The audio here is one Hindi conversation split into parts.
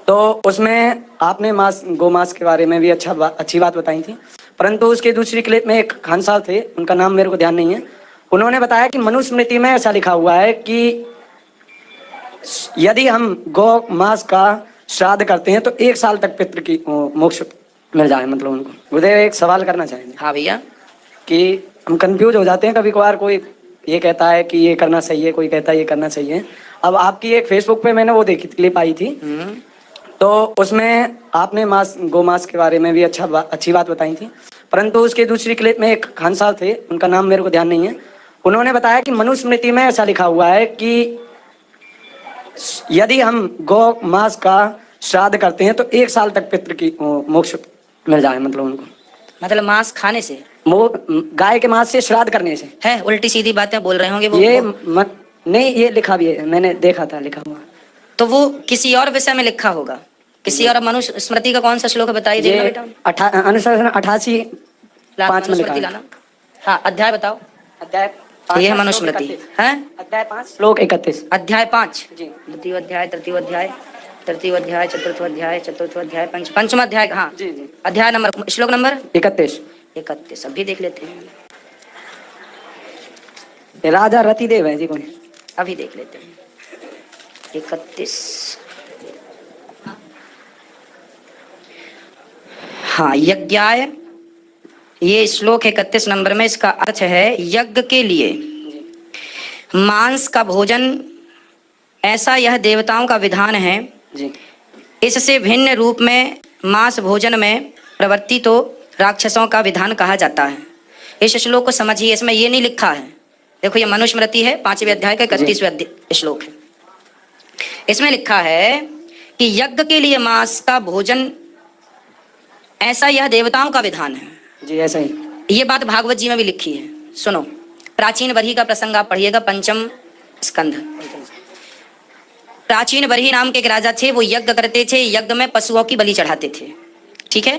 तो उसमें आपने गोमांस के बारे में भी अच्छी बात बताई थी। परंतु उसके दूसरी क्लिप में एक खान साहब थे, उनका नाम मेरे को ध्यान नहीं है। उन्होंने बताया कि मनुस्मृति में ऐसा लिखा हुआ है कि यदि हम गौ मांस का श्राद्ध करते हैं तो 1 साल तक पितृ की मोक्ष मिल जाए, मतलब उनको। मुझे एक सवाल करना चाहेंगे। हाँ भैया। कि हम कंफ्यूज हो जाते हैं कभी कभार, कोई ये कहता है कि ये करना सही है, कोई कहता है ये करना सही है। अब आपकी एक फेसबुक पे मैंने वो देखी क्लिप आई थी, तो उसमें आपने गोमांस के बारे में भी अच्छी बात बताई थी। परंतु उसके दूसरी क्लिप में एक खान साहब थे, उनका नाम मेरे को ध्यान नहीं है। उन्होंने बताया कि मनुस्मृति में ऐसा लिखा हुआ है कि यदि हम गौ मांस का श्राद्ध करते हैं तो 1 साल तक पितृ की मोक्ष मिल जाए, मतलब उनको। मतलब मांस खाने से, गाय के मांस से श्राद्ध करने से है? उल्टी सीधी बातें बोल रहे होंगे वो। नहीं, ये लिखा भी है, मैंने देखा था लिखा हुआ। तो वो किसी और विषय में लिखा होगा, किसी और। मनुस्मृति का कौन सा श्लोक है बताइए बेटा। अनुशासन 88:5 में लिखा है। हाँ, अध्याय बताओ। अध्याय ये है मनुस्मृति है। अध्याय 5 श्लोक 31। अध्याय 5 जी। द्वितीय अध्याय, तृतीय अध्याय, तृतीय अध्याय, चतुर्थ अध्याय, चतुर्थ अध्याय, पंचम अध्याय। हाँ जी जी। अध्याय नंबर, श्लोक नंबर 31। अभी देख लेते हैं। राजा रतिदेव है जी कोई, अभी देख लेते हैं। 31। हाँ, यज्ञाय, ये श्लोक 31 नंबर में। इसका अर्थ है यज्ञ के लिए मांस का भोजन, ऐसा यह देवताओं का विधान है जी। इससे भिन्न रूप में मांस भोजन में प्रवृत्ति तो राक्षसों का विधान कहा जाता है। इस श्लोक को समझिए, इसमें ये नहीं लिखा है। देखो, ये मनुस्मृति है, 5वें अध्याय का 31वें श्लोक है। इसमें लिखा है कि यज्ञ के लिए मांस का भोजन, ऐसा यह देवताओं का विधान है जी। ऐसा ही ये बात भागवत जी में भी लिखी है। सुनो, प्राचीन बरही का प्रसंग आप पढ़िएगा, 5म स्कंध। प्राचीन बरही नाम के एक राजा थे, वो यज्ञ करते थे, यज्ञ में पशुओं की बलि चढ़ाते थे। ठीक है,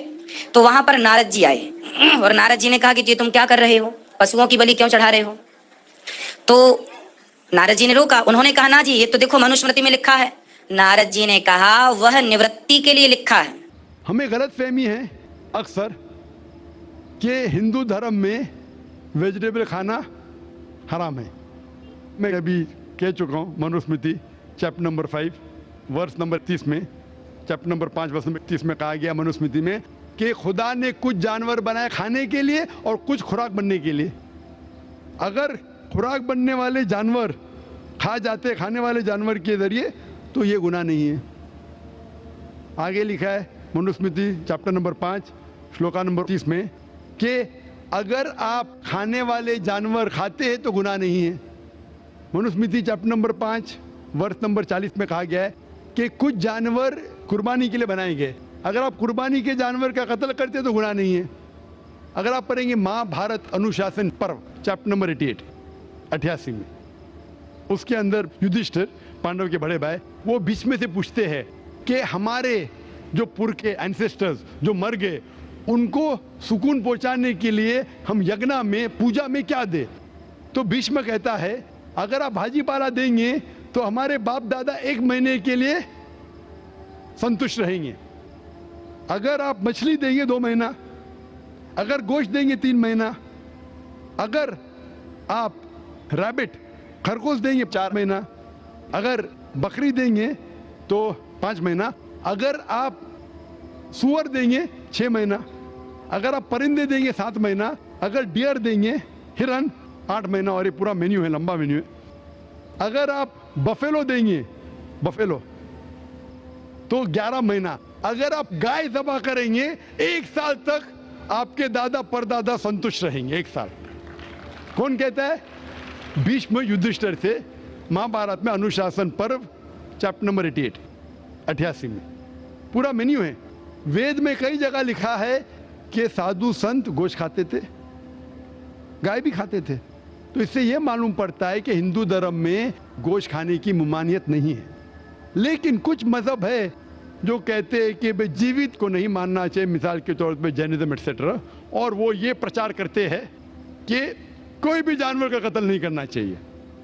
तो वहां पर नारद जी आए और नारद जी ने कहा कि ये तुम क्या कर रहे हो, पशुओं की बलि क्यों चढ़ा रहे हो? तो नारद जी ने रोका। उन्होंने कहा ना जी, ये तो देखो मनुस्मृति में लिखा है। नारद जी ने कहा वह निवृत्ति के लिए लिखा है। हमें गलतफहमी है अक्सर कि हिंदू धर्म में वेजिटेबल खाना हराम है। मैं अभी कह चुका हूँ, Manusmriti chapter number 5 verse number 30 में, चैप्टर नंबर 5 वर्स नंबर 30 में कहा गया मनुस्मृति में कि खुदा ने कुछ जानवर बनाए खाने के लिए और कुछ खुराक बनने के लिए। अगर खुराक बनने वाले जानवर खाने वाले जानवर के जरिए, तो ये गुनाह नहीं है। आगे लिखा है Manusmriti chapter number 5 shloka number 30 में कि अगर आप खाने वाले जानवर खाते हैं तो गुनाह नहीं है। मनुस्मृति चैप्टर नंबर 5 वर्ष नंबर 40 में कहा गया है कि कुछ जानवर कुर्बानी के लिए बनाए गए। अगर आप कुर्बानी के जानवर का कत्ल करते हैं तो गुनाह नहीं है। अगर आप पढ़ेंगे महाभारत अनुशासन पर्व चैप्टर नंबर 88 में, उसके अंदर युधिष्ठिर, पांडव के बड़े भाई, वो बीच में से पूछते हैं कि हमारे जो पुरखे एंसेस्टर्स जो मर गए, उनको सुकून पहुंचाने के लिए हम यज्ञ में, पूजा में क्या दे? तो भीष्म कहता है अगर आप भाजी पाला देंगे तो हमारे बाप दादा 1 महीने के लिए संतुष्ट रहेंगे। अगर आप मछली देंगे 2 महीना, अगर गोश्त देंगे 3 महीना, अगर आप रैबिट खरगोश देंगे 4 महीना, अगर बकरी देंगे तो 5 महीना, अगर आप सुअर देंगे 6 महीना, अगर आप परिंदे देंगे 7 महीना, अगर डियर देंगे, हिरन 8 महीना। और ये पूरा मेन्यू है, लंबा मेन्यू है। अगर आप बफेलो देंगे, बफेलो, तो 11 महीना। अगर आप गाय ज़बह करेंगे 1 साल तक आपके दादा परदादा संतुष्ट रहेंगे। 1 साल। कौन कहता है? भीष्म युधिष्ठिर से, महाभारत में अनुशासन पर्व चैप्टर नंबर 88 में पूरा मेन्यू है। वेद में कई जगह लिखा है कि साधु संत गोश्त खाते थे, गाय भी खाते थे। तो इससे यह मालूम पड़ता है कि हिंदू धर्म में गोश्त खाने की ममानियत नहीं है। लेकिन कुछ मजहब है जो कहते हैं कि भाई जीवित को नहीं मानना चाहिए, मिसाल के तौर पे जैनिज्म एक्सेट्रा, और वो ये प्रचार करते हैं कि कोई भी जानवर का कत्ल नहीं करना चाहिए,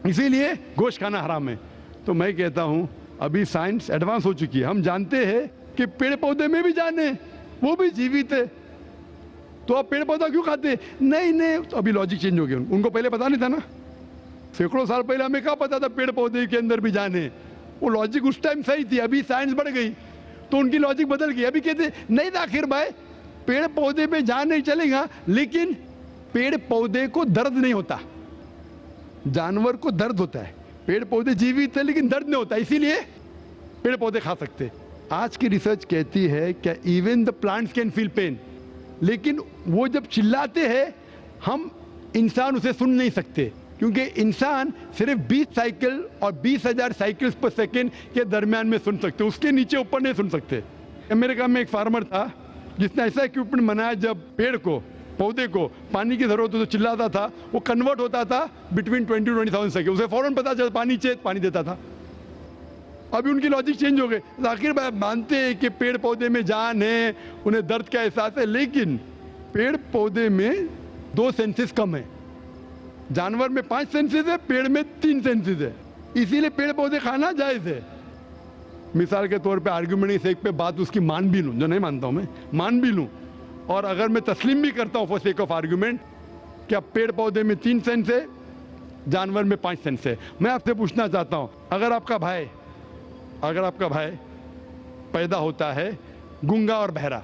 इसीलिए गोश्त खाना हराम है। तो मैं कहता हूँ अभी साइंस एडवांस हो चुकी है, हम जानते हैं कि पेड़ पौधे में भी जान है, वो भी जीवित है। तो आप पेड़ पौधा क्यों खाते? नहीं, तो अभी लॉजिक चेंज हो गया। उनको पहले पता नहीं था ना, सैकड़ों साल पहले हमें क्या पता था पेड़ पौधे के अंदर भी जान है। वो लॉजिक उस टाइम सही थी, अभी साइंस बढ़ गई तो उनकी लॉजिक बदल गई। अभी कहते नहीं आखिर भाई पेड़ पौधे में जान नहीं चलेगा, लेकिन पेड़ पौधे को दर्द नहीं होता, जानवर को दर्द होता है। पेड़ पौधे जीवित है लेकिन दर्द नहीं होता, इसीलिए पेड़ पौधे खा सकते। आज की रिसर्च कहती है क्या even the plants can feel pain, लेकिन वो जब चिल्लाते हैं हम इंसान उसे सुन नहीं सकते, क्योंकि इंसान सिर्फ 20 साइकिल और 20,000 साइकिल्स पर सेकेंड के दरमियान में सुन सकते, उसके नीचे ऊपर नहीं सुन सकते। अमेरिका में एक फार्मर था जिसने ऐसा इक्विपमेंट बनाया, जब पेड़ को पौधे को पानी की जरूरत हो तो चिल्लाता था, वो कन्वर्ट होता था बिटवीन 20,000 सेकेंड, उसे फौरन पता चला पानी चाहिए, पानी देता था। अभी उनकी लॉजिक चेंज हो गई। आखिर भाई मानते हैं कि पेड़ पौधे में जान है, उन्हें दर्द का एहसास है, लेकिन पेड़ पौधे में 2 सेंसेस कम है। जानवर में 5 सेंसेस है, पेड़ में 3 सेंसेस है, इसीलिए पेड़ पौधे खाना जायज है। मिसाल के तौर पे आर्ग्यूमेंट इस एक पे बात उसकी मान भी लूं, जो नहीं मानता हूं मैं, मान भी लूं, और अगर मैं तस्लीम भी करता हूं फॉर सेक ऑफ आर्ग्यूमेंट कि अब पेड़ पौधे में 3 सेंस है, जानवर में 5 सेंस है, मैं आपसे पूछना चाहता हूं, अगर आपका भाई पैदा होता है गूंगा और बहरा,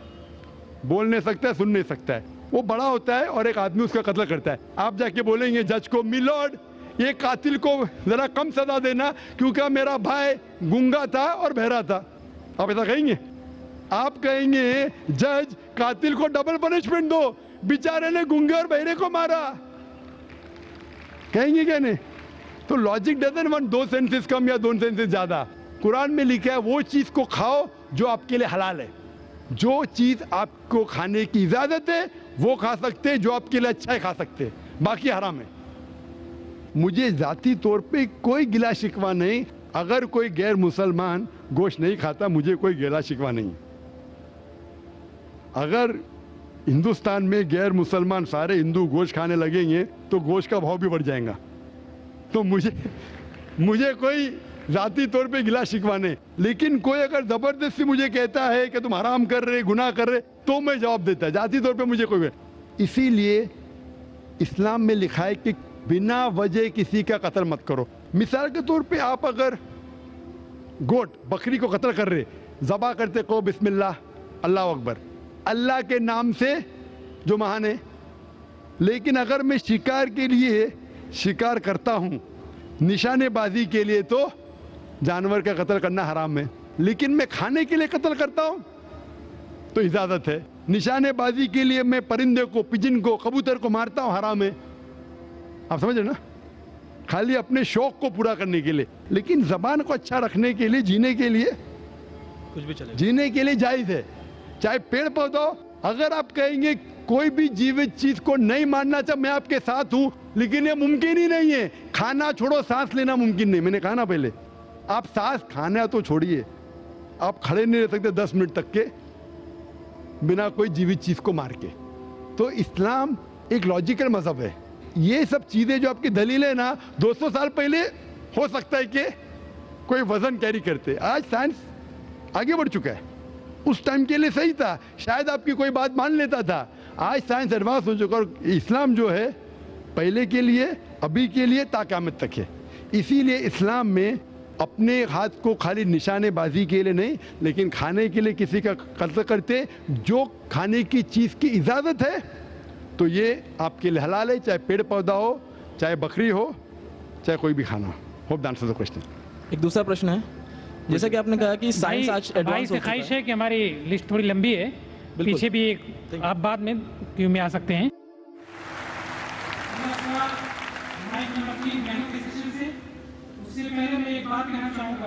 बोल नहीं सकता है, सुन नहीं सकता है, वो बड़ा होता है और एक आदमी उसका कत्ल करता है, आप जाके बोलेंगे जज को, मिलॉर्ड ये कातिल को जरा कम सजा देना क्योंकि मेरा भाई गूंगा था और बहरा था, आप ऐसा कहेंगे? आप कहेंगे जज कातिल को डबल पनिशमेंट दो, बेचारे ने गूंगे और बहरे को मारा, कहेंगे क्या नहीं? तो लॉजिक डजंट वांट 2 सेंसेस कम या 2 सेंसेस ज्यादा। कुरान में लिखा है वो चीज को खाओ जो आपके लिए हलाल है, जो चीज आपको खाने की इजाजत है वो खा सकते हैं, जो आपके लिए अच्छा है खा सकते हैं, बाकी हराम है। मुझे जाती तौर पे कोई गिला शिकवा नहीं, अगर कोई गैर मुसलमान गोश्त नहीं खाता मुझे कोई गिला शिकवा नहीं। अगर हिंदुस्तान में गैर मुसलमान सारे हिंदू गोश्त खाने लगेंगे तो गोश्त का भाव भी बढ़ जाएगा। तो मुझे कोई जाती तौर पे गिला शिकवा नहीं, लेकिन कोई अगर जबरदस्ती मुझे कहता है कि तुम हराम कर रहे, गुनाह कर रहे, तो मैं जवाब देता। जाती तौर पे मुझे कोई, इसीलिए इस्लाम में लिखा है कि बिना वजह किसी का कत्ल मत करो। मिसाल के तौर पे आप अगर गोट बकरी को कत्ल कर रहे, ज़बा करते को बिस्मिल्लाह अल्लाह अकबर, अल्लाह के नाम से जो महान है, लेकिन अगर मैं शिकार के लिए शिकार करता हूँ, निशानेबाजी के लिए, तो जानवर का कत्ल करना हराम है, लेकिन मैं खाने के लिए कत्ल करता हूँ तो इजाज़त है। निशानेबाजी के लिए मैं परिंदे को, पिजन को, कबूतर को मारता हूँ, हराम है। आप समझ रहे ना? खाली अपने शौक को पूरा करने के लिए, लेकिन जबान को अच्छा रखने के लिए, जीने के लिए कुछ भी चलेगा, जीने के लिए जायज है। चाहे पेड़ पौधा, अगर आप कहेंगे कोई भी जीवित चीज को नहीं मानना चाहे, मैं आपके साथ हूं, लेकिन ये मुमकिन ही नहीं है। खाना छोड़ो, सांस लेना मुमकिन नहीं। मैंने कहा ना पहले, आप सांस खाना तो छोड़िए, आप खड़े नहीं रह सकते 10 मिनट तक के बिना कोई जीवित चीज को मार के। तो इस्लाम एक लॉजिकल मजहब है। ये सब चीजें जो आपकी दलील है ना, 200 साल पहले हो सकता है कि कोई वजन कैरी करते, आज साइंस आगे बढ़ चुका है। उस टाइम के लिए सही था, शायद आपकी कोई बात मान लेता था। आज साइंस एडवांस हो चुका, और इस्लाम जो है पहले के लिए, अभी के लिए, ता क़यामत तक है। इसीलिए इस्लाम में अपने हाथ को खाली निशानेबाजी के लिए नहीं, लेकिन खाने के लिए किसी का कत्ल करते, जो खाने की चीज़ की इजाज़त है तो ये आपके लिए हलाल है, चाहे पेड़ पौधा हो, चाहे बकरी हो, चाहे कोई भी खाना हो। Hope the answer the question. एक दूसरा प्रश्न है, जैसा कि आपने कहा कि साइंस आज भाई एडवांस से हो चुका ख्वाहिश है। है कि हमारी लिस्ट थोड़ी लंबी है, बिल्कुल। पीछे भी एक आप बाद में क्यों में आ सकते हैं। उससे पहले मैं एक बात कहना चाहूँगा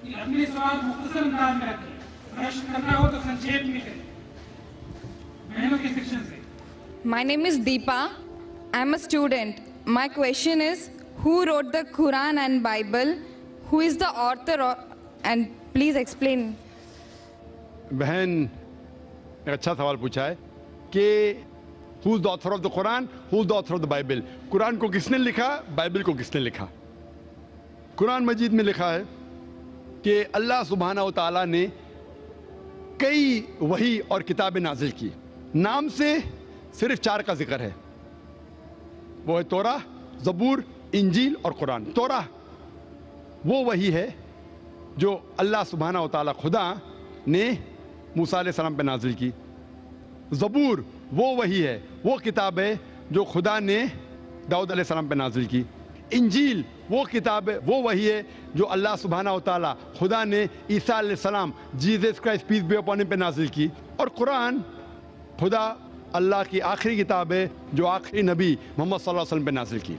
कि अपने सवाल मुख्तसर अंदाज में रखें, प्रश्न करना हो तो संक्षेप में करें, बहनों के सेक्शन से। My name is Deepa. I'm a student. My question is, who wrote the Quran and Bible? Who is the author? And please explain. बहन एक अच्छा सवाल पूछा है कि who is the author of the Quran, who is the author of the Bible. Quran को किसने लिखा, बाइबल को किसने लिखा? कुरान मजीद में लिखा है कि अल्लाह सुब्हाना व तआला ने कई वही और किताबें नाजिल की। नाम से सिर्फ 4 का जिक्र है, वो है तौरा, ज़बूर, इंजील और कुरान। तौरा वो वही है जो अल्लाह सुब्हाना व तआला खुदा ने मूसा अलैहिस्सलाम पे नाजिल की। ज़बूर वो वही है, वो किताब है जो खुदा ने दाऊद अलैहिस्सलाम पे नाजिल की। इंजील वो किताब है, वो वही है जो अल्लाह सुब्हाना व तआला खुदा ने ईसा अलैहिस्सलाम, Jesus Christ peace be upon him पे नाजिल की। और कुरान खुदा अल्लाह की आखिरी किताब है जो आखिरी नबी मोहम्मद सल्लल्लाहु अलैहि वसल्लम पे नाजिल की।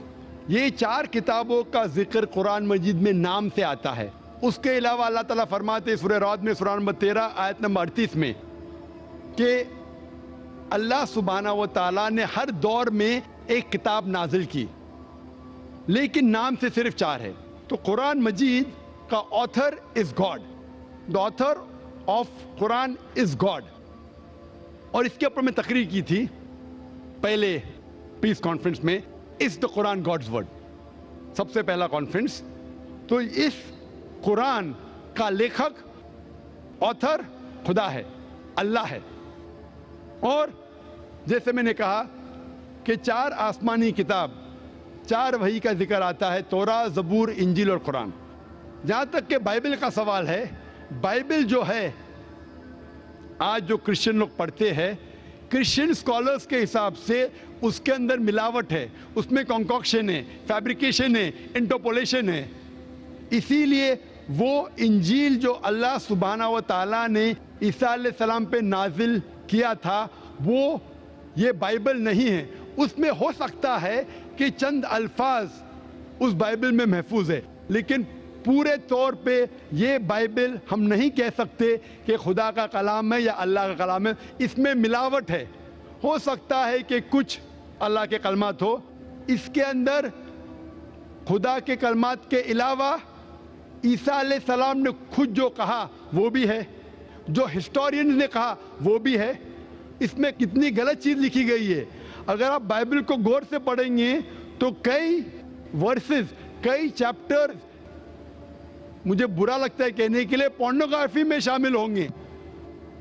ये 4 किताबों का जिक्र कुरान मजीद में नाम से आता है। उसके अलावा अल्लाह ताला फरमाते सूरह राद में सूरह नंबर 13 आयत नंबर 38 में कि अल्लाह सुब्हाना व तआला ने हर दौर में एक किताब नाजिल की, लेकिन नाम से सिर्फ 4 है। तो कुरान मजीद का author is God, the author of Quran is God. और इसके ऊपर मैं तकरीर की थी पहले पीस कॉन्फ्रेंस में, is the Quran God's word, सबसे पहला कॉन्फ्रेंस। तो इस कुरान का लेखक, ऑथर खुदा है, अल्लाह है। और जैसे मैंने कहा कि 4 आसमानी किताब, 4 वही का जिक्र आता है, तौरा, ज़बूर, इंजील और कुरान। जहाँ तक कि बाइबल का सवाल है, बाइबल जो है आज जो क्रिश्चियन लोग पढ़ते हैं, क्रिश्चियन स्कॉलर्स के हिसाब से उसके अंदर मिलावट है, उसमें कॉन्कॉक्शन है, फैब्रिकेशन है, इंटरपोलेशन है। इसीलिए वो इंजील जो अल्लाह सुब्हाना व तआला ने ईसा अलैहिस्सलाम पे नाजिल किया था, वो ये बाइबल नहीं है। उसमें हो सकता है कि चंद अल्फाज उस बाइबल में महफूज है, लेकिन पूरे तौर पे ये बाइबल हम नहीं कह सकते कि खुदा का कलाम है या अल्लाह का कलाम है। इसमें मिलावट है। हो सकता है कि कुछ अल्लाह के कलमात हो, इसके अंदर खुदा के कलमात के अलावा ईसा अलैहिस्सलाम ने खुद जो कहा वो भी है, जो हिस्टोरियन ने कहा वो भी है। इसमें कितनी गलत चीज़ लिखी गई है। अगर आप बाइबल को गौर से पढ़ेंगे तो कई वर्सेस, कई चैप्टर, मुझे बुरा लगता है कहने के लिए, पोर्नोग्राफी में शामिल होंगे।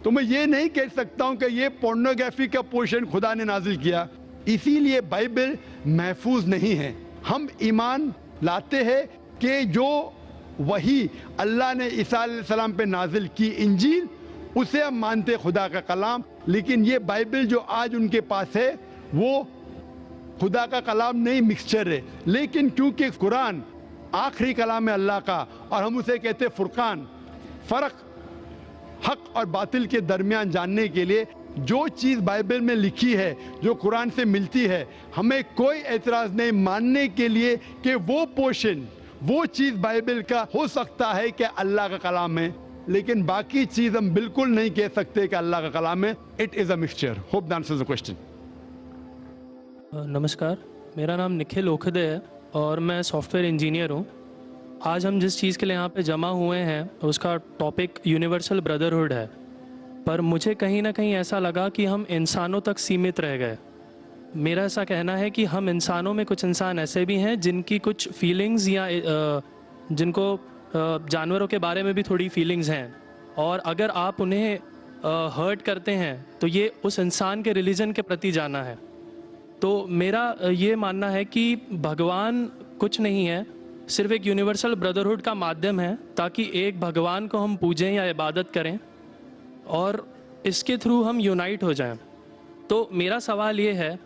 तो मैं ये नहीं कह सकता हूं कि ये पोर्नोग्राफी का पोर्शन खुदा ने नाजिल किया। इसीलिए बाइबल महफूज नहीं है। हम ईमान लाते हैं कि जो वही अल्लाह ने ईसा अलैहिस्सलाम पे नाजिल की इंजील, उसे हम मानते खुदा का कलाम। लेकिन ये बाइबल जो आज उनके पास है वो खुदा का कलाम नहीं, मिक्सचर है। लेकिन क्योंकि कुरान आखिरी कलाम है अल्लाह का और हम उसे कहते फुरकान, फ़र्क हक और बातिल के दरमियान जानने के लिए जो चीज़ बाइबल में लिखी है, जो कुरान से मिलती है, हमें कोई एतराज़ नहीं मानने के लिए कि वो पोर्शन, वो चीज़ बाइबल का हो सकता है कि अल्लाह का कलाम है, लेकिन बाकी चीज़ हम बिल्कुल नहीं कह सकते कि अल्लाह का कलाम है। It is a mixture. Hope that answers the question. नमस्कार, मेरा नाम निखिल ओखदे है और मैं सॉफ्टवेयर इंजीनियर हूँ। आज हम जिस चीज़ के लिए यहाँ पे जमा हुए हैं उसका टॉपिक यूनिवर्सल ब्रदरहुड है, पर मुझे कहीं ना कहीं ऐसा लगा कि हम इंसानों तक सीमित रह गए। मेरा ऐसा कहना है कि हम इंसानों में कुछ इंसान ऐसे भी हैं जिनकी कुछ फीलिंग्स या जिनको जानवरों के बारे में भी थोड़ी फीलिंग्स हैं, और अगर आप उन्हें हर्ट करते हैं तो ये उस इंसान के रिलीजन के प्रति जाना है। तो मेरा ये मानना है कि भगवान कुछ नहीं है, सिर्फ एक यूनिवर्सल ब्रदरहुड का माध्यम है ताकि एक भगवान को हम पूजें या इबादत करें और इसके थ्रू हम यूनाइट हो जाएं। तो मेरा सवाल ये है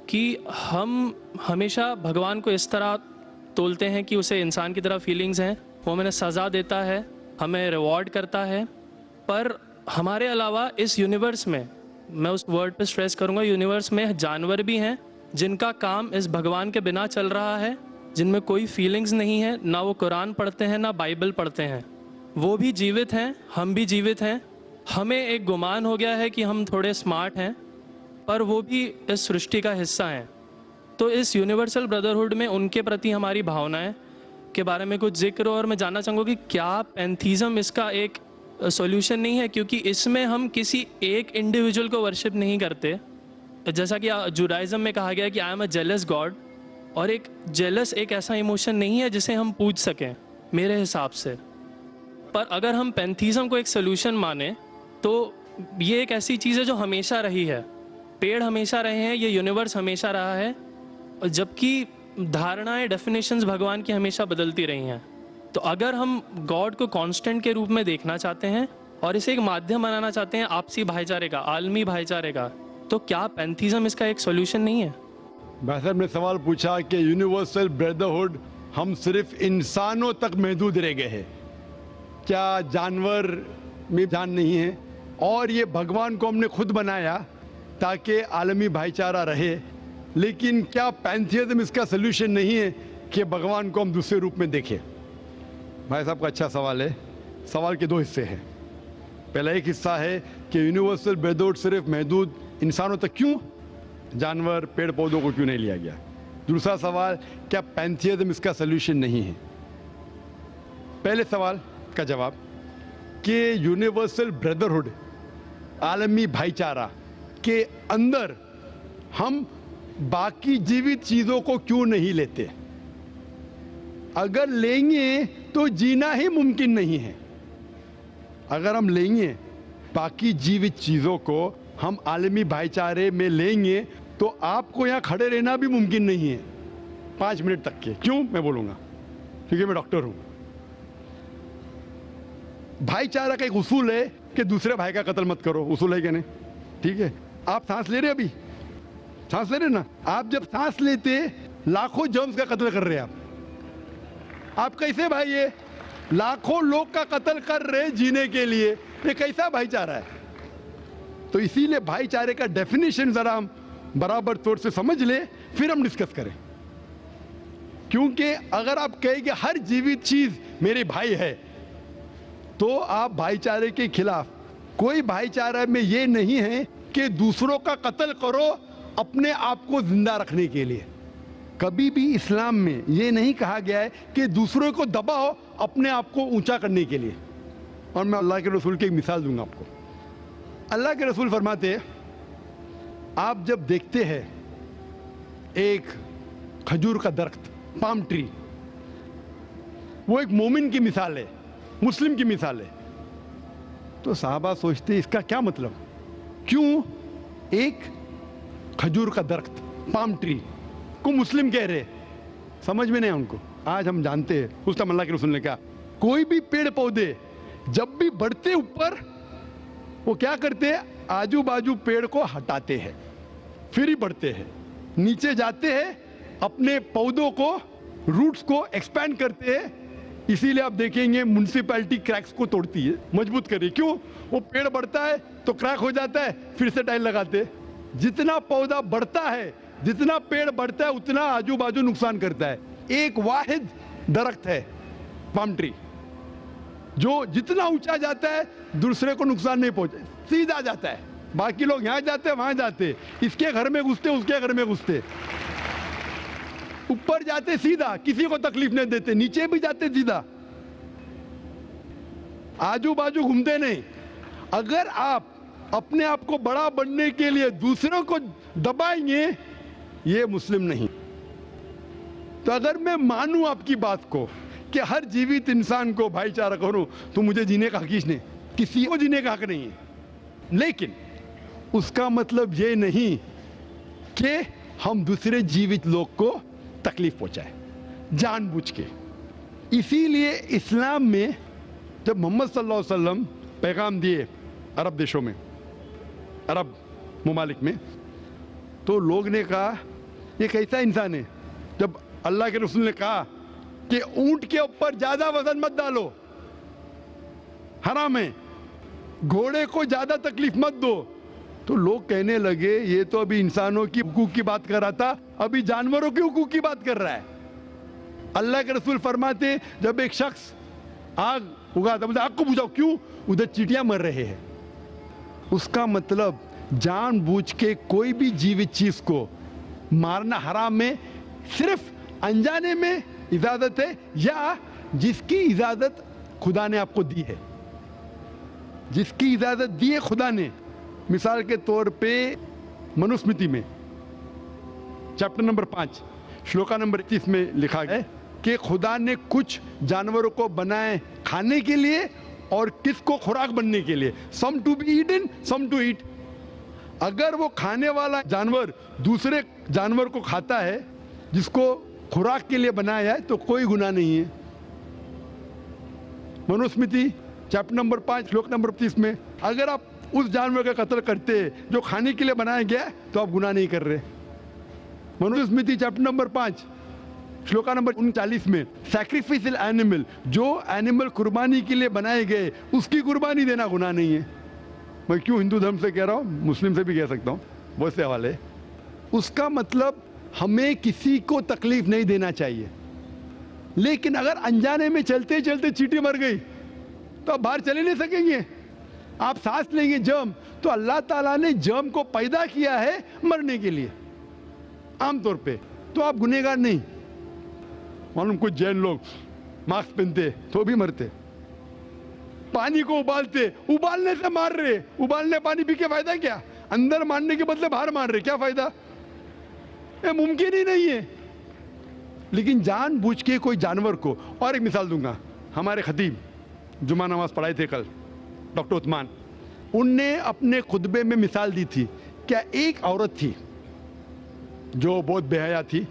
कि हम हमेशा भगवान को इस तरह तोलते हैं कि उसे इंसान की तरह फीलिंग्स हैं, वो हमें सज़ा देता है, हमें रिवॉर्ड करता है, पर हमारे अलावा इस यूनिवर्स में, मैं उस वर्ड पे स्ट्रेस करूँगा, यूनिवर्स में जानवर भी हैं जिनका काम इस भगवान के बिना चल रहा है, जिनमें कोई फीलिंग्स नहीं है, ना वो कुरान पढ़ते हैं ना बाइबल पढ़ते हैं। वो भी जीवित हैं, हम भी जीवित हैं। हमें एक गुमान हो गया है कि हम थोड़े स्मार्ट हैं, पर वो भी इस सृष्टि का हिस्सा हैं। तो इस यूनिवर्सल ब्रदरहुड में उनके प्रति हमारी भावनाएं के बारे में कुछ जिक्र, और मैं जानना चाहूँगा कि क्या पैंथीज़म इसका एक सॉल्यूशन नहीं है, क्योंकि इसमें हम किसी एक इंडिविजुअल को वर्शिप नहीं करते। जैसा कि जुडाइज़म में कहा गया कि I am a jealous God, और एक जेलस एक ऐसा इमोशन नहीं है जिसे हम पूज सकें मेरे हिसाब से। पर अगर हम पैंथीज़म को एक सोल्यूशन माने तो ये एक ऐसी चीज़ है जो हमेशा रही है। पेड़ हमेशा रहे हैं, ये यूनिवर्स हमेशा रहा है, और जबकि धारणाएं, डेफिनेशंस भगवान की हमेशा बदलती रही हैं। तो अगर हम गॉड को कांस्टेंट के रूप में देखना चाहते हैं और इसे एक माध्यम बनाना चाहते हैं आपसी भाईचारे का, आलमी भाईचारे का, तो क्या पैंथीज़म इसका एक सोल्यूशन नहीं है? भाई साहब ने सवाल पूछा कि यूनिवर्सल ब्रदरहुड हम सिर्फ इंसानों तक महदूद रह गए हैं, क्या जानवर में जान नहीं है? और ये भगवान को हमने खुद बनाया ताकि आलमी भाईचारा रहे, लेकिन क्या पैंथीज़म इसका सल्यूशन नहीं है कि भगवान को हम दूसरे रूप में देखें? भाई साहब का अच्छा सवाल है। सवाल के दो हिस्से हैं। पहला एक हिस्सा है कि यूनिवर्सल ब्रदरहुड सिर्फ महदूद इंसानों तक क्यों, जानवर पेड़ पौधों को क्यों नहीं लिया गया? दूसरा सवाल, क्या पैंथीज़म इसका सल्यूशन नहीं है? पहले सवाल का जवाब कि यूनिवर्सल ब्रदरहुड, आलमी भाईचारा के अंदर हम बाकी जीवित चीज़ों को क्यों नहीं लेते? अगर लेंगे तो जीना ही मुमकिन नहीं है। अगर हम लेंगे बाकी जीवित चीज़ों को, हम आलमी भाईचारे में लेंगे, तो आपको यहाँ खड़े रहना भी मुमकिन नहीं है 5 मिनट तक के। क्यों मैं बोलूँगा? क्योंकि मैं डॉक्टर हूँ। भाईचारा का एक उसूल है कि दूसरे भाई का कत्ल मत करो, उसूल है क्या नहीं? ठीक है, आप सांस ले रहे अभी, सांस ले रहे ना? आप जब सांस लेते लाखों जर्म्स का कत्ल कर रहे हैं आप कैसे भाई? ये लाखों लोग का कत्ल कर रहे जीने के लिए, ये कैसा भाईचारा है? तो इसीलिए भाईचारे का डेफिनेशन जरा हम बराबर तौर से समझ ले, फिर हम डिस्कस करें। क्योंकि अगर आप कहेंगे हर जीवित चीज मेरे भाई है, तो आप भाईचारे के खिलाफ। कोई भाईचारा में ये नहीं है कि दूसरों का कत्ल करो अपने आप को जिंदा रखने के लिए। कभी भी इस्लाम में ये नहीं कहा गया है कि दूसरों को दबाओ अपने आप को ऊंचा करने के लिए। और मैं अल्लाह के रसूल की एक मिसाल दूंगा आपको। अल्लाह के रसूल फरमाते हैं, आप जब देखते हैं एक खजूर का दरख्त, पाम ट्री, वो एक मोमिन की मिसाल है, मुस्लिम की मिसाल है, तो साहबा सोचते इसका क्या मतलब? क्यों एक खजूर का दरख्त, पाम ट्री को मुस्लिम कह रहे? समझ में नहीं उनको। आज हम जानते हैं, उस टाइम अल्लाह के रसूल ने कहा कोई भी पेड़ पौधे जब भी बढ़ते ऊपर, वो क्या करते हैं? आजू बाजू पेड़ को हटाते हैं, फिर ही बढ़ते हैं। नीचे जाते हैं, अपने पौधों को, रूट्स को एक्सपैंड करते हैं। इसीलिए आप देखेंगे म्युनिसिपैलिटी क्रैक्स को तोड़ती है, मजबूत करिए। क्यों? वो पेड़ बढ़ता है तो क्रैक हो जाता है, फिर से टाइल लगाते हैं। जितना पौधा बढ़ता है, जितना पेड़ बढ़ता है, उतना आजू बाजू नुकसान करता है। एक वाहिद दरख्त है पाम ट्री, जो जितना ऊंचा जाता है दूसरे को नुकसान नहीं पहुंचे, सीधा जाता है। बाकी लोग यहां जाते हैं, वहां जाते, इसके घर में घुसते, उसके घर में घुसते, ऊपर जाते सीधा, किसी को तकलीफ नहीं देते, नीचे भी जाते सीधा, आजू बाजू घूमते नहीं। अगर आप अपने आप को बड़ा बनने के लिए दूसरों को दबाएंगे, ये मुस्लिम नहीं। तो अगर मैं मानूं आपकी बात को कि हर जीवित इंसान को भाईचारा करूं, तो मुझे जीने का हक ही नहीं, किसी को जीने का हक नहीं है। लेकिन उसका मतलब ये नहीं कि हम दूसरे जीवित लोग को तकलीफ पहुंचाए जानबूझ के। इसीलिए इस्लाम में जब मोहम्मद सल्लल्लाहु अलैहि वसल्लम पैगाम दिए अरब देशों में, अरब मुमालिक में, तो लोग ने कहा ये कैसा इंसान है? जब अल्लाह के रसूल ने कहा कि ऊंट के ऊपर ज्यादा वजन मत डालो, हराम है, घोड़े को ज्यादा तकलीफ मत दो, तो लोग कहने लगे ये तो अभी इंसानों की हुकूक की बात कर रहा था, अभी जानवरों की हुकूक की बात कर रहा है। अल्लाह के रसूल फरमाते जब एक शख्स आग उगाता, बोलते आग को बुझाओ, क्यों? उधर चींटियां मर रहे हैं। उसका मतलब जानबूझ के कोई भी जीवित चीज को मारना हराम है। सिर्फ अनजाने में इजाजत है, या जिसकी इजाजत खुदा ने आपको दी है, जिसकी इजाजत दी है खुदा ने। मिसाल के तौर पे मनुस्मृति में चैप्टर नंबर 5 श्लोका नंबर 31 में लिखा है कि खुदा ने कुछ जानवरों को बनाए खाने के लिए और किसको खुराक बनने के लिए, some to be eaten some to eat. अगर वो खाने वाला जानवर दूसरे जानवर को खाता है जिसको खुराक के लिए बनाया है तो कोई गुनाह नहीं है। मनुस्मृति चैप्टर नंबर 5 श्लोक नंबर 30 में अगर आप उस जानवर का कत्ल करते जो खाने के लिए बनाया गया है तो आप गुनाह नहीं कर रहे। Manusmriti chapter number 5 shloka number 39 में सैक्रिफिशियल एनिमल, जो एनिमल कुर्बानी के लिए बनाए गए उसकी कुर्बानी देना गुनाह नहीं है। मैं क्यों हिंदू धर्म से कह रहा हूँ, मुस्लिम से भी कह सकता हूँ, बहुत से हवाले। उसका मतलब हमें किसी को तकलीफ नहीं देना चाहिए, लेकिन अगर अनजाने में चलते चलते चींटी मर गई तो आप बाहर चले नहीं सकेंगे। आप सांस लेंगे जर्म, तो अल्लाह ताला ने जर्म को पैदा किया है मरने के लिए आमतौर पे, तो आप गुनहगार नहीं। मालूम कुछ जैन लोग मास्क पहनते तो भी मरते, पानी को उबालते, उबालने से मार रहे, उबालने पानी पी के फायदा क्या, अंदर मारने के बदले बाहर मार रहे, क्या फायदा, ये मुमकिन ही नहीं है। लेकिन जानबूझ के कोई जानवर को, और एक मिसाल दूंगा, हमारे खतीब जुमा नमाज पढ़ाए थे कल डॉक्टर उस्मान, उनने अपने खुतबे में मिसाल दी थी। क्या एक औरत थी जो बहुत बेहया थी,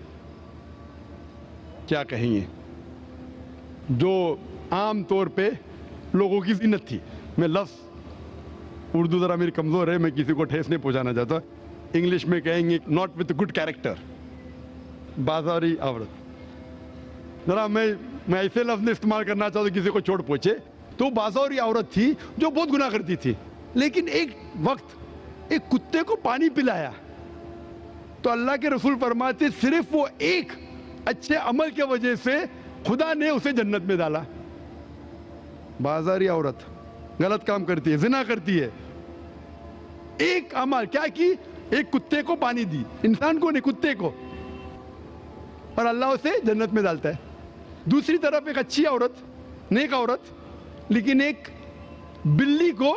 क्या कहेंगे, जो आम तौर पे लोगों की जीनत थी। मैं लफ्ज़ उर्दू ज़रा मेरी कमज़ोर है, मैं किसी को ठेस नहीं पहुंचाना चाहता, इंग्लिश में कहेंगे नॉट विथ गुड कैरेक्टर, बाजारी औरत। ज़रा मैं ऐसे लफ्ज़ इस्तेमाल करना चाहता हूँ किसी को चोट पहुँचे, तो बाजारी औरत थी जो बहुत गुनाह करती थी, लेकिन एक वक्त एक कुत्ते को पानी पिलाया तो अल्लाह के रसूल फरमाते सिर्फ वो एक अच्छे अमल के वजह से खुदा ने उसे जन्नत में डाला। बाजारी औरत गलत काम करती है, जिना करती है, एक अमल क्या की, एक कुत्ते को पानी दी, इंसान को नहीं कुत्ते को, और अल्लाह उसे जन्नत में डालता है। दूसरी तरफ एक अच्छी औरत, नेक औरत, लेकिन एक बिल्ली को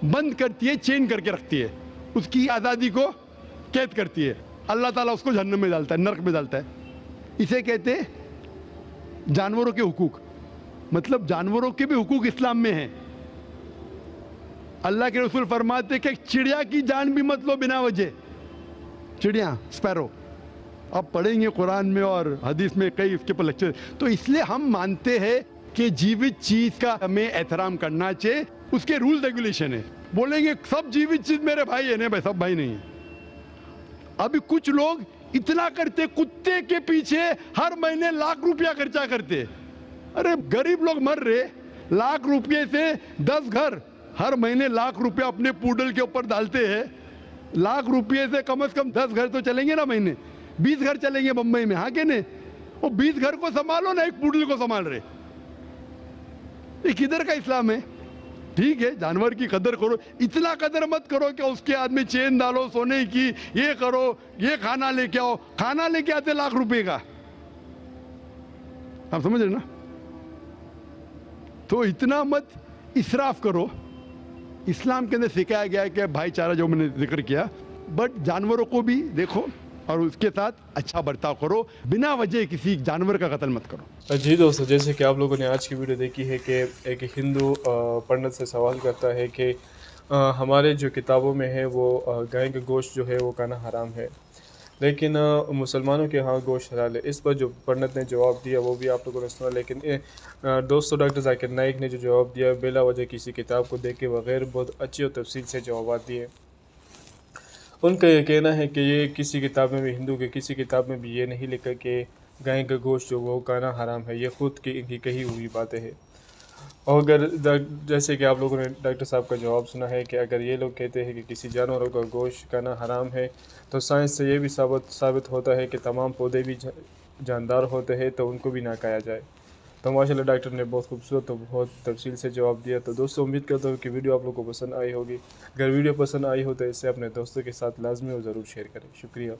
बंद करती है, चेन करके रखती है, उसकी आज़ादी को कैद करती है, अल्लाह ताला उसको जहन्नम में डालता है, नरक में डालता है। इसे कहते हैं जानवरों के हुकूक, मतलब जानवरों के भी हुकूक इस्लाम में हैं। अल्लाह के रसूल फरमाते कि चिड़िया की जान भी मत लो बिना वजह, चिड़िया स्पैरो, अब पढ़ेंगे कुरान में और हदीस में कई इसके पर लेक्चर। तो इसलिए हम मानते हैं कि जीवित चीज का हमें एहतराम करना चाहिए, उसके रूल रेगुलेशन है। बोलेंगे सब जीवित चीज मेरे भाई है, नहीं भाई सब भाई नहीं है। अभी कुछ लोग इतना करते, कुत्ते के पीछे हर महीने लाख रुपया खर्चा करते। अरे गरीब लोग मर रहे, लाख रुपये से 10 घर हर महीने लाख रुपया अपने पूडल के ऊपर डालते हैं। लाख रुपये से कम 10 घर तो चलेंगे ना महीने, 20 घर चलेंगे बम्बई में, हाँ के नहीं। वो 20 घर को संभालो ना, एक पूडल को संभाल रहे, ये किधर का इस्लाम है। ठीक है जानवर की कदर करो, इतना कदर मत करो कि उसके हाथ में चेन डालो सोने की, ये करो, ये खाना लेके आओ, खाना लेके आते लाख रुपए का, आप समझ रहे ना। तो इतना मत इसराफ करो। इस्लाम के अंदर सिखाया गया है कि भाईचारा जो मैंने जिक्र किया, बट जानवरों को भी देखो और उसके साथ अच्छा बर्ताव करो, बिना वजह किसी जानवर का कत्ल मत करो। जी दोस्तों, जैसे कि आप लोगों ने आज की वीडियो देखी है कि एक हिंदू पंडित से सवाल करता है कि हमारे जो किताबों में है वो गाय का गोश्त जो है वो खाना हराम है, लेकिन मुसलमानों के यहाँ गोश्त हलाल है। इस पर जो पंडित ने जवाब दिया वो भी आप लोगों ने सुना, लेकिन दोस्तों डॉक्टर जाकिर नाइक ने जो जवाब दिया बिला वजह किसी किताब को देख के बगैर बहुत अच्छी और तफसील से जवाब दिए। उनका ये कहना है कि ये किसी किताब में भी, हिंदू के किसी किताब में भी ये नहीं लिखा कि गाय का गोश्त जो वो खाना हराम है, ये खुद की इनकी कही हुई बातें हैं। और अगर जैसे कि आप लोगों ने डॉक्टर साहब का जवाब सुना है कि अगर ये लोग कहते हैं कि किसी जानवरों का गोश्त खाना हराम है, तो साइंस से ये भी साबित होता है कि तमाम पौधे भी जानदार होते हैं तो उनको भी ना खाया जाए। तो माशाल्लाह डॉक्टर ने बहुत खूबसूरत और बहुत तफसील से जवाब दिया। तो दोस्तों उम्मीद करता हूँ कि वीडियो आप लोगों को पसंद आई होगी। अगर वीडियो पसंद आई हो तो इसे अपने दोस्तों के साथ लाजमी और ज़रूर शेयर करें। शुक्रिया।